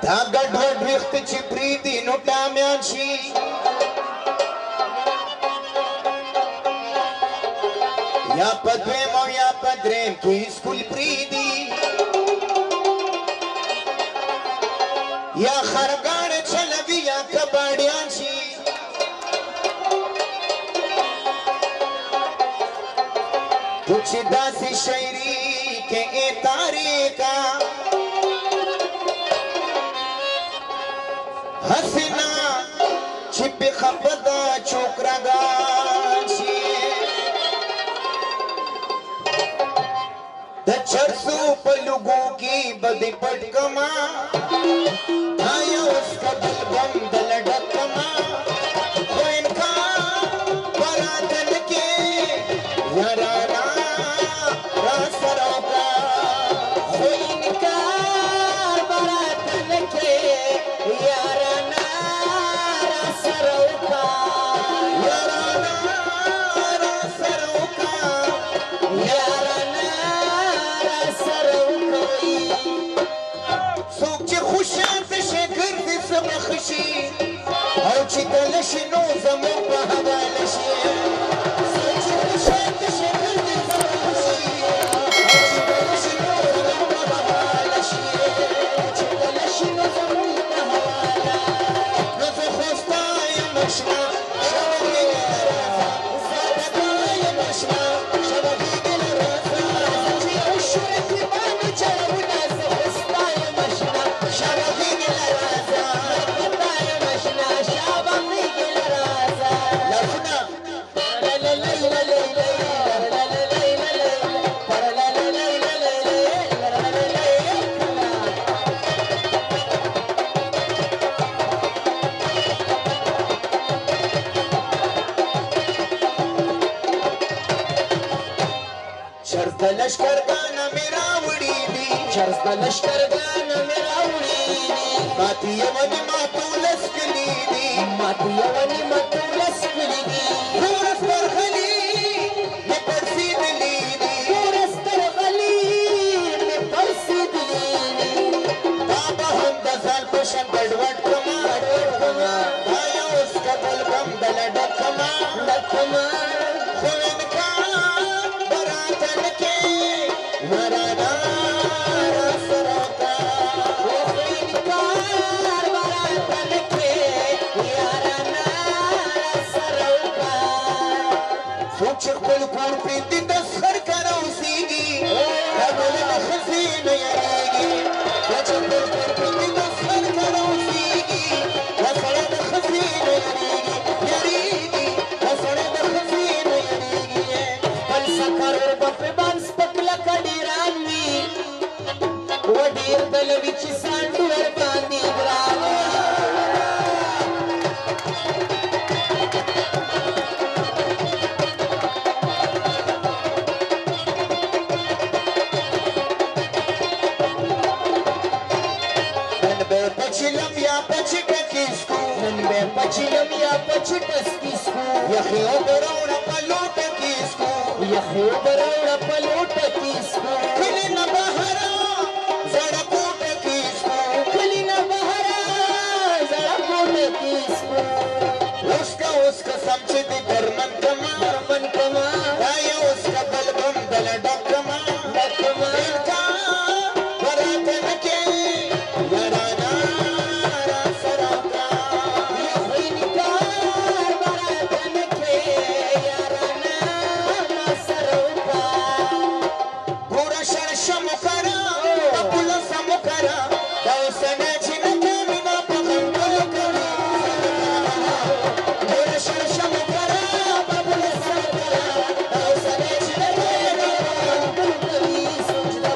دا ګډوډ وخت چې پریدي نو ټامیان شي یا په دویم او یا په دریم کې سکول پریدي یا خرګاڼ چلوي یا کباډیان شي تو چې داسې شاعري کې تاریخا حسنا چې په خپدا چوکراګان شي د چرسو په لوګو کې بدې پټ کما آیا اوس کبل بم دل ډکما خو انکار براتل کې یارانا را سره وکړه خو انکار براتل کې یارانا را سره وکړه یارانا را سره وکړه یارانا را سره وکړه څوک چې خوشاله شي ګرځي سبخ شي او چې دل شي نو زموږ په حواله شي څوک چې خوشاله شي ګرځي سبخ شي او چې دل شي نو زموږ په حواله شي چې دل شي نو زموږ په حواله نو زه خو ستا یم اشنا شوقي زه یم اشنا شوقي دل راځه چې عشق باندې چلونه زه خو ستا یم اشنا شوقي دل راځه ستا یم اشنا شوقي دل راځه لفنا لا لا لا لا لا چرس د لشکرګانه مې راوړي دي چرس د لشکرګانه مې راوړي دي ماتې یوه ماتو لس کلي دي ماتې یوه ماتو لس کلي دي ورس برغلي مې پړسېدلي دي ورس برغلي مې پړسېدلي دي دا به هم د ځان په شان ګډوډ کړمه دا یو اوس کبل بم دله ډکمه خو انکار براتل کې یارانا را سره وکړه خو انکار براتل کې یارانا را سره وکړه څوک چې خپل کور پرېږدي تسخر کره اوسېږي دا بله د ښځې نه یارېږي دا چې خپل کور پرېږدي تسخر کره اوسېږي دا سړی د ښځې نه یارېږي دا سړی د ښځې نه یارېږي خپل سفر وربپې باندې سپک لکه ډېران وي و ډېر دل وي چې سانډ ورباندې ګران وي نن به پچلم یا پچټه کیسکو نن به پچلم یا پچټه کیسکو یخې اوبه راوړه په لوټه کیسکو یخې اوبه راوړه په لوټه کیسکو کلي نه بهره زړه کوټه کیسکو کلي نه بهره زړه کوټه کیسکو اوس که سم چې دې درمن کما دا یو اوس که بل بم دله ډکما انکار براتل کې یارانا را سره وکړه انکار براتل کې یارانا را سره وکړه ګوره شړشم وکړه پپولسم وکړه دا اوسنی چې نه کوي نه په غنګلو کوي ګوره شړشم وکړه پپولسم وکړه دا اوسنی چې نه کوي نه په غنګلو کوي سوچ د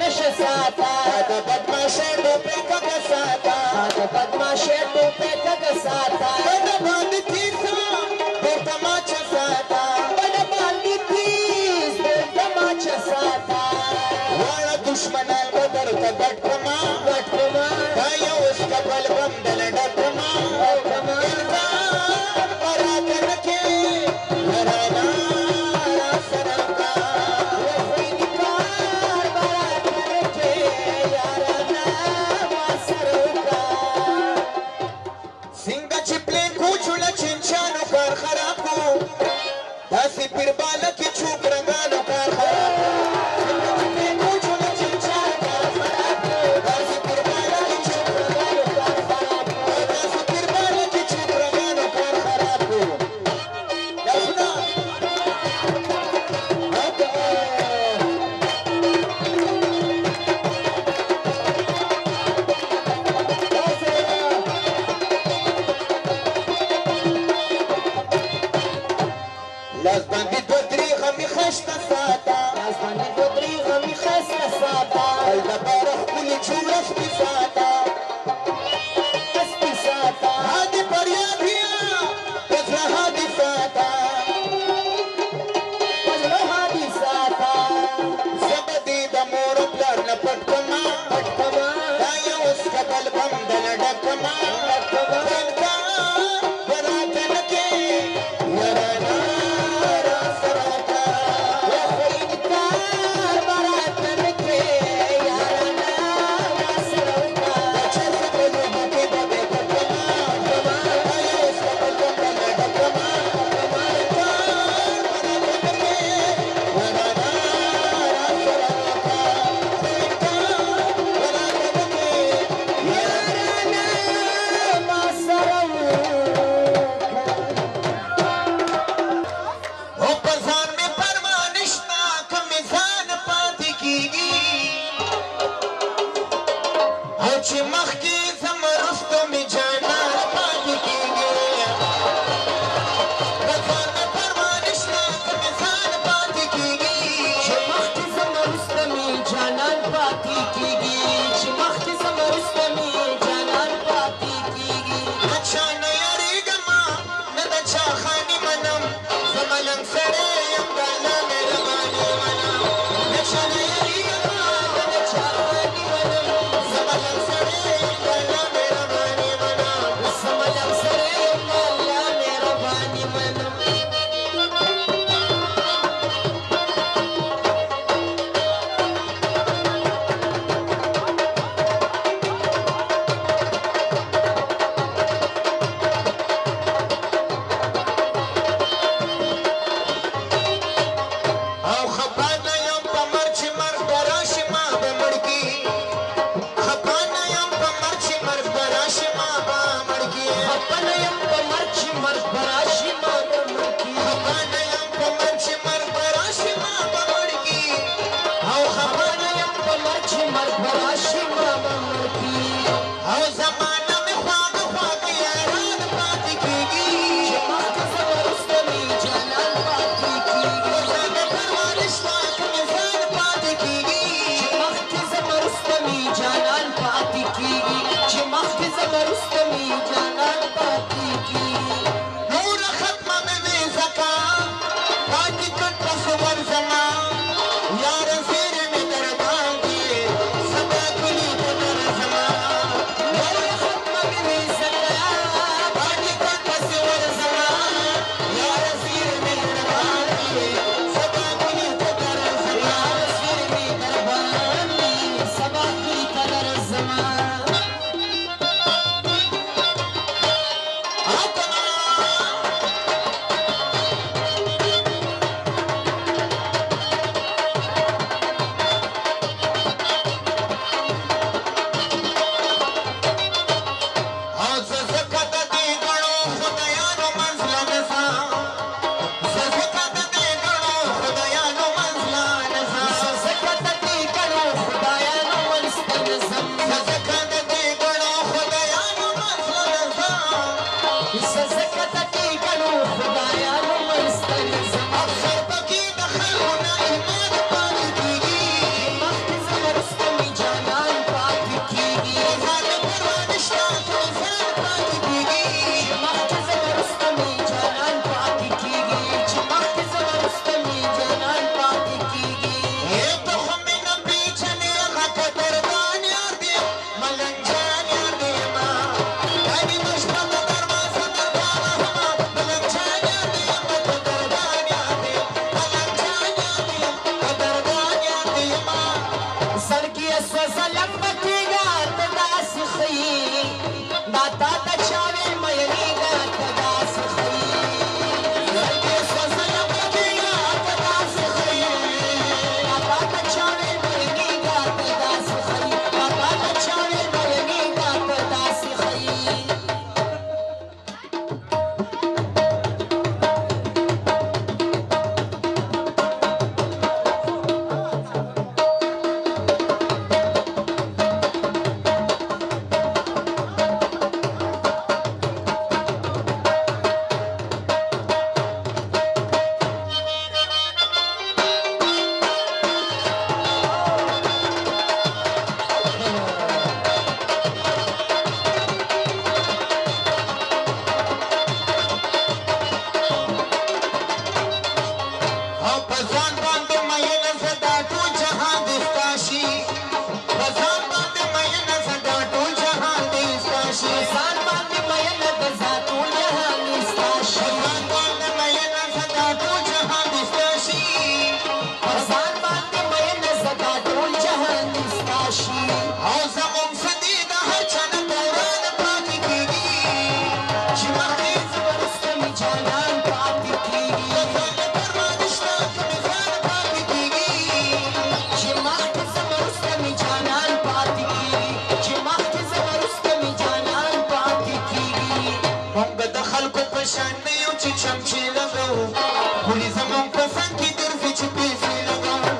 نشه ساتا دا بدماشه ټوپه کګه ساتا دا بدماشه ټوپه کګه ساتا دا باندې تیسا ورته ما چسا څنګه چې پلین کوچونه چنچانو کار خراب کو داسې پیرباله کې چوک رنګانو کار خراب کو څنګه چې پلین کوچونه چنچانو کار خراب کو داسې پیرباله کې چوک رنګانو کار خراب کو داسې پیرباله کې چوک رنګانو کار خراب کو داسونه لاس باندې دو درې غمي خشته ساته لاس باندې دو درې غمي خشته ساته بل د باره ښکلې جوړه سپي ساته سپي ساته هادي فریاد بیا په زړه هادي ساته په زړه هادي ساته زه به دې د مور و پلار نه پټ کړمه دا یو اوس کبل بم دله ډک کړمه पशान नहीं ऊंची चमचे लगाओ खुली जमाओं पसंद की तरफ छुपे से लगाओ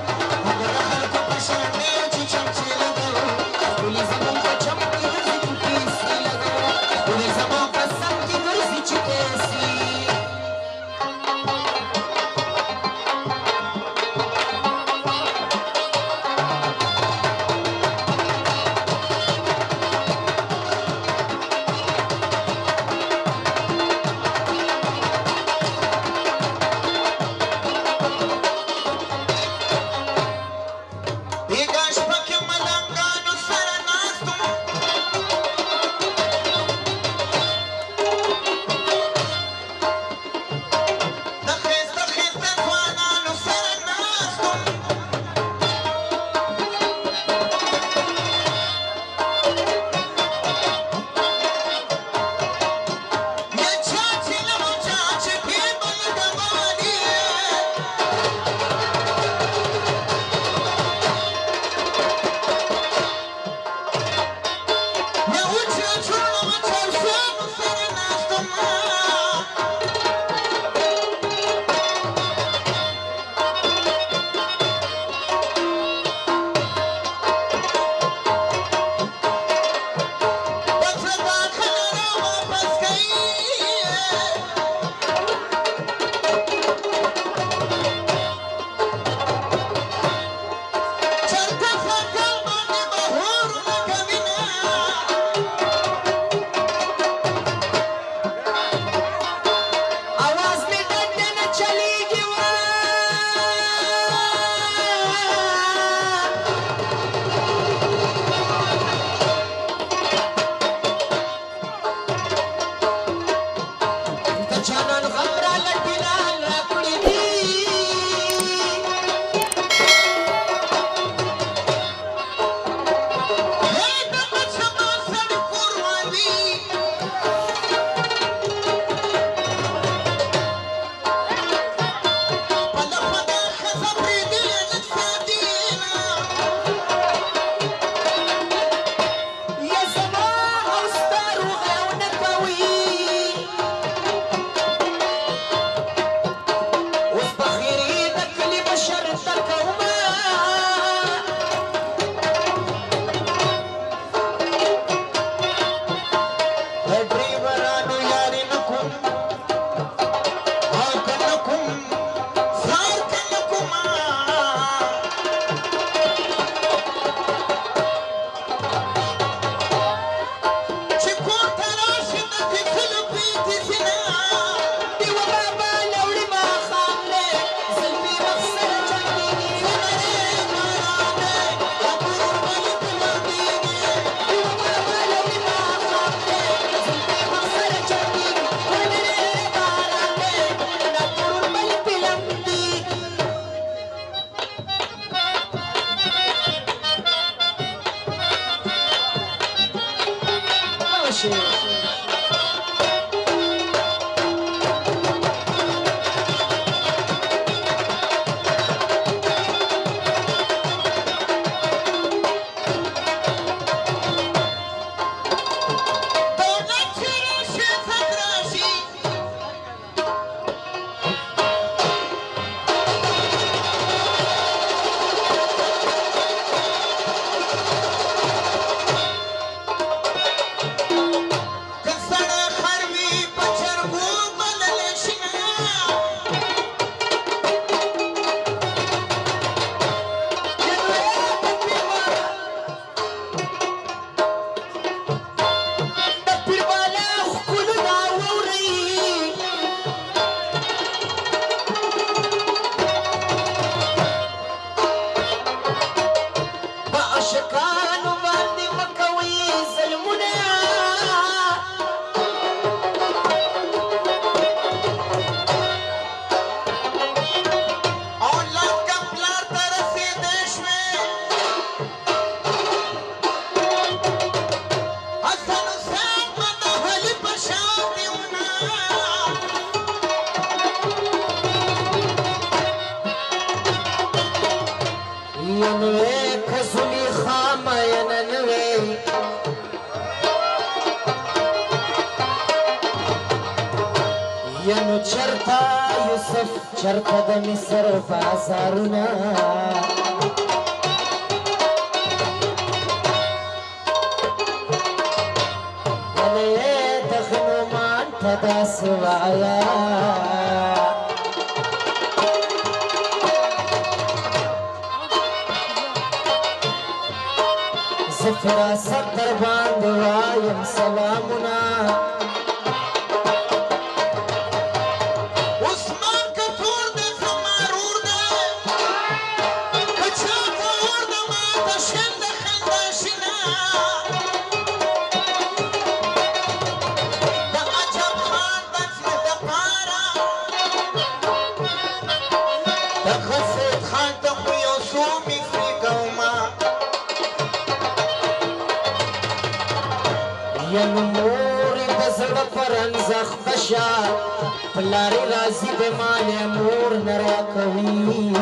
अगर हर को पशान नहीं ऊंची चमचे लगाओ खुली जमाओं का चमकी तरफ छुपे से लगाओ खुली जमाओं पसंद की तरफ छुपे से ینو چرتا یوسف چرتا د مصر بازارونه ولې د خنومان ته داسې وایه زه فراست در باندې وایم سلامونه یم موری بزړه پرنځخ بشار پلاری راضي به مال مور نه راکوي